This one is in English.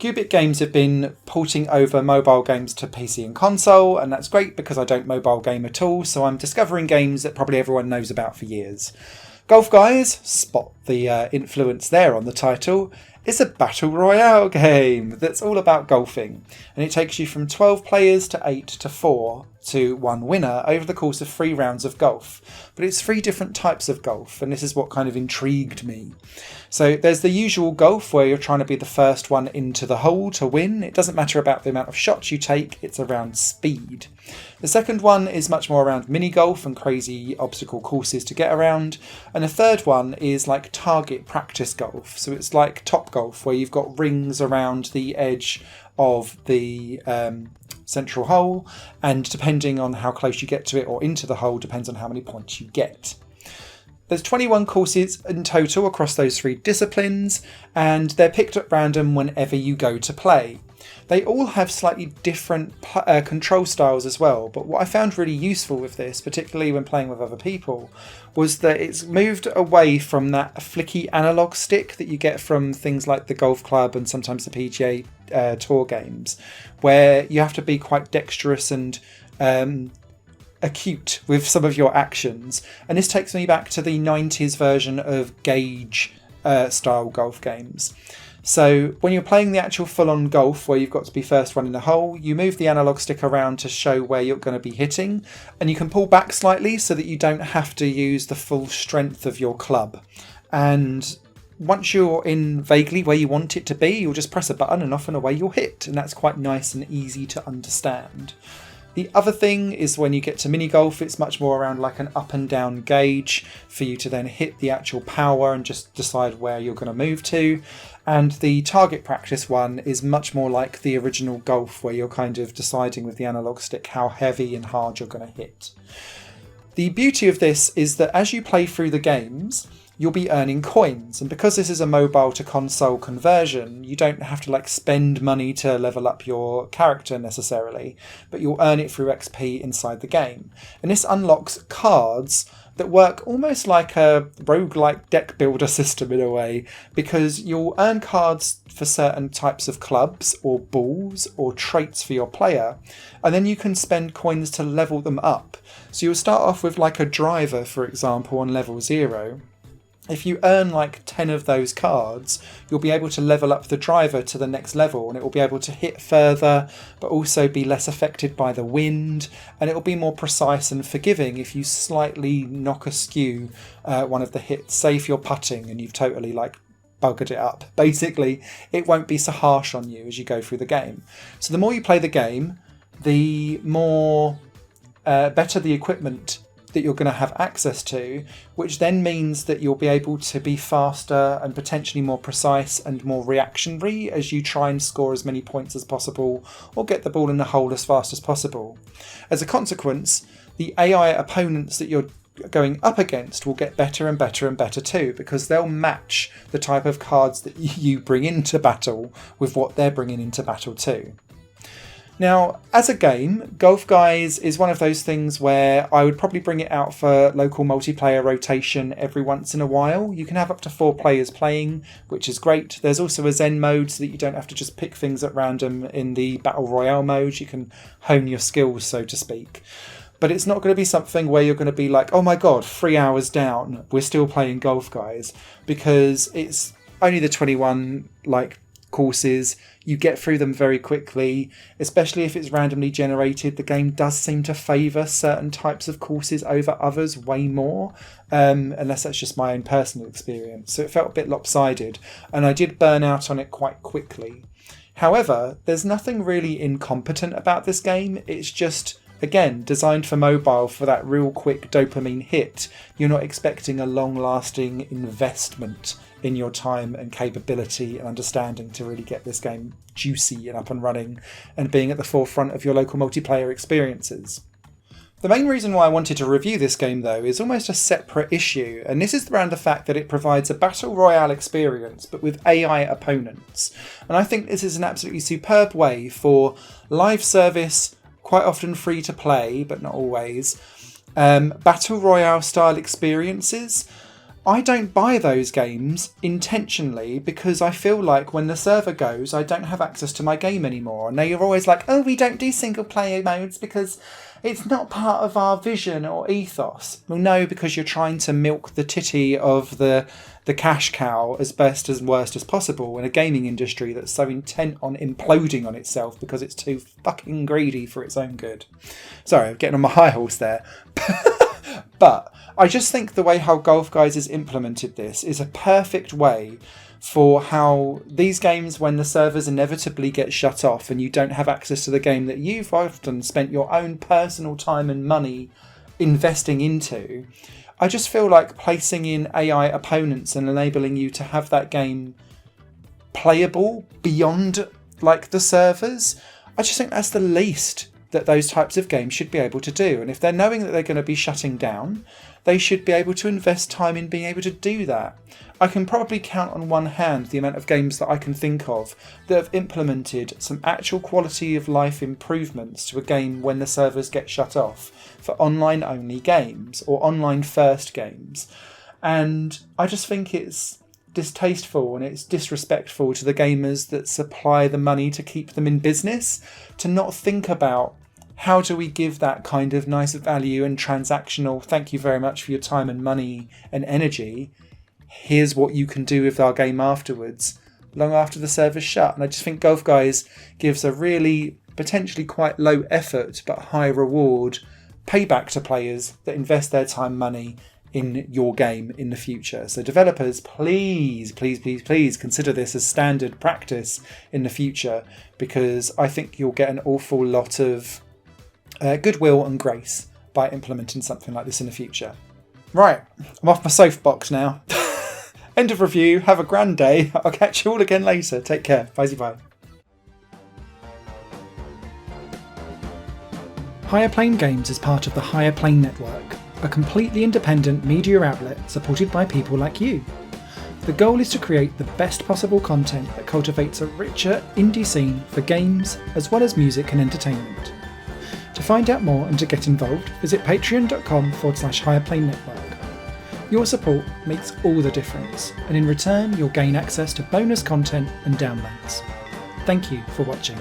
Cubic Games have been porting over mobile games to PC and console, and that's great because I don't mobile game at all, so I'm discovering games that probably everyone knows about for years. Golf Guys, spot the influence there on the title, is a battle royale game that's all about golfing, and it takes you from 12 players to 8 to 4 to one winner over the course of 3 rounds of golf. But it's 3 different types of golf, and this is what kind of intrigued me. So there's the usual golf where you're trying to be the first one into the hole to win. It doesn't matter about the amount of shots you take, it's around speed. The second one is much more around mini golf and crazy obstacle courses to get around. And the third one is like target practice golf. So it's like top golf where you've got rings around the edge of the central hole, and depending on how close you get to it or into the hole depends on how many points you get. There's 21 courses in total across those 3 disciplines, and they're picked at random whenever you go to play. They all have slightly different control styles as well, but what I found really useful with this, particularly when playing with other people, was that it's moved away from that flicky analog stick that you get from things like the golf club and sometimes the PGA Tour games, where you have to be quite dexterous and acute with some of your actions. And this takes me back to the 90s version of gauge style golf games. So when you're playing the actual full-on golf where you've got to be first one in the hole, you move the analog stick around to show where you're going to be hitting, and you can pull back slightly so that you don't have to use the full strength of your club. And once you're in vaguely where you want it to be, you'll just press a button and off and away you'll hit, and that's quite nice and easy to understand. The other thing is when you get to mini golf, it's much more around like an up and down gauge for you to then hit the actual power and just decide where you're going to move to. And the target practice one is much more like the original golf, where you're kind of deciding with the analog stick how heavy and hard you're going to hit. The beauty of this is that as you play through the games, you'll be earning coins, and because this is a mobile to console conversion, you don't have to like spend money to level up your character necessarily, but you'll earn it through XP inside the game. And this unlocks cards that work almost like a roguelike deck builder system in a way, because you'll earn cards for certain types of clubs or balls or traits for your player, and then you can spend coins to level them up. So you'll start off with like a driver, for example, on level 0. If you earn like 10 of those cards, you'll be able to level up the driver to the next level, and it will be able to hit further, but also be less affected by the wind, and it will be more precise and forgiving if you slightly knock askew one of the hits. Say if you're putting and you've totally like buggered it up, basically it won't be so harsh on you as you go through the game. So the more you play the game, the more better the equipment that you're going to have access to, which then means that you'll be able to be faster and potentially more precise and more reactionary as you try and score as many points as possible or get the ball in the hole as fast as possible. As a consequence, the AI opponents that you're going up against will get better and better and better too, because they'll match the type of cards that you bring into battle with what they're bringing into battle too. Now, as a game, Golf Guys is one of those things where I would probably bring it out for local multiplayer rotation every once in a while. You can have up to 4 players playing, which is great. There's also a Zen mode so that you don't have to just pick things at random in the Battle Royale mode. You can hone your skills, so to speak. But it's not going to be something where you're going to be like, oh my god, 3 hours down, we're still playing Golf Guys, because it's only the 21 courses. You get through them very quickly, especially if it's randomly generated. The game does seem to favour certain types of courses over others way more, unless that's just my own personal experience. So it felt a bit lopsided, and I did burn out on it quite quickly. However, there's nothing really incompetent about this game. It's just, again, designed for mobile for that real quick dopamine hit. You're not expecting a long-lasting investment in your time and capability and understanding to really get this game juicy and up and running and being at the forefront of your local multiplayer experiences. The main reason why I wanted to review this game though is almost a separate issue, and this is around the fact that it provides a battle royale experience but with AI opponents. And I think this is an absolutely superb way for live service, quite often free to play but not always, battle royale style experiences I don't buy those games intentionally because I feel like when the server goes, I don't have access to my game anymore. And you're always like, oh, we don't do single player modes because it's not part of our vision or ethos. Well, no, because you're trying to milk the titty of the cash cow as best and worst as possible in a gaming industry that's so intent on imploding on itself because it's too fucking greedy for its own good. Sorry, I'm getting on my high horse there. But I just think the way how Golf Guys has implemented this is a perfect way for how these games, when the servers inevitably get shut off and you don't have access to the game that you've often spent your own personal time and money investing into, I just feel like placing in AI opponents and enabling you to have that game playable beyond like the servers, I just think that's the least that those types of games should be able to do. And if they're knowing that they're going to be shutting down, they should be able to invest time in being able to do that. I can probably count on one hand the amount of games that I can think of that have implemented some actual quality of life improvements to a game when the servers get shut off for online only games or online first games. And I just think it's distasteful and it's disrespectful to the gamers that supply the money to keep them in business to not think about how do we give that kind of nice value and transactional thank you very much for your time and money and energy, here's what you can do with our game afterwards, long after the server's shut. And I just think Golf Guys gives a really potentially quite low effort but high reward payback to players that invest their time, money in your game in the future. So developers, please consider this as standard practice in the future, because I think you'll get an awful lot of goodwill and grace by implementing something like this in the future. Right, I'm off my soapbox now. End of review. Have a grand day. I'll catch you all again later. Take care. Bye. Higher Plane Games is part of the Higher Plane Network, a completely independent media outlet supported by people like you. The goal is to create the best possible content that cultivates a richer indie scene for games as well as music and entertainment. To find out more and to get involved, visit patreon.com/Higher Plane Network. Your support makes all the difference, and in return you'll gain access to bonus content and downloads. Thank you for watching.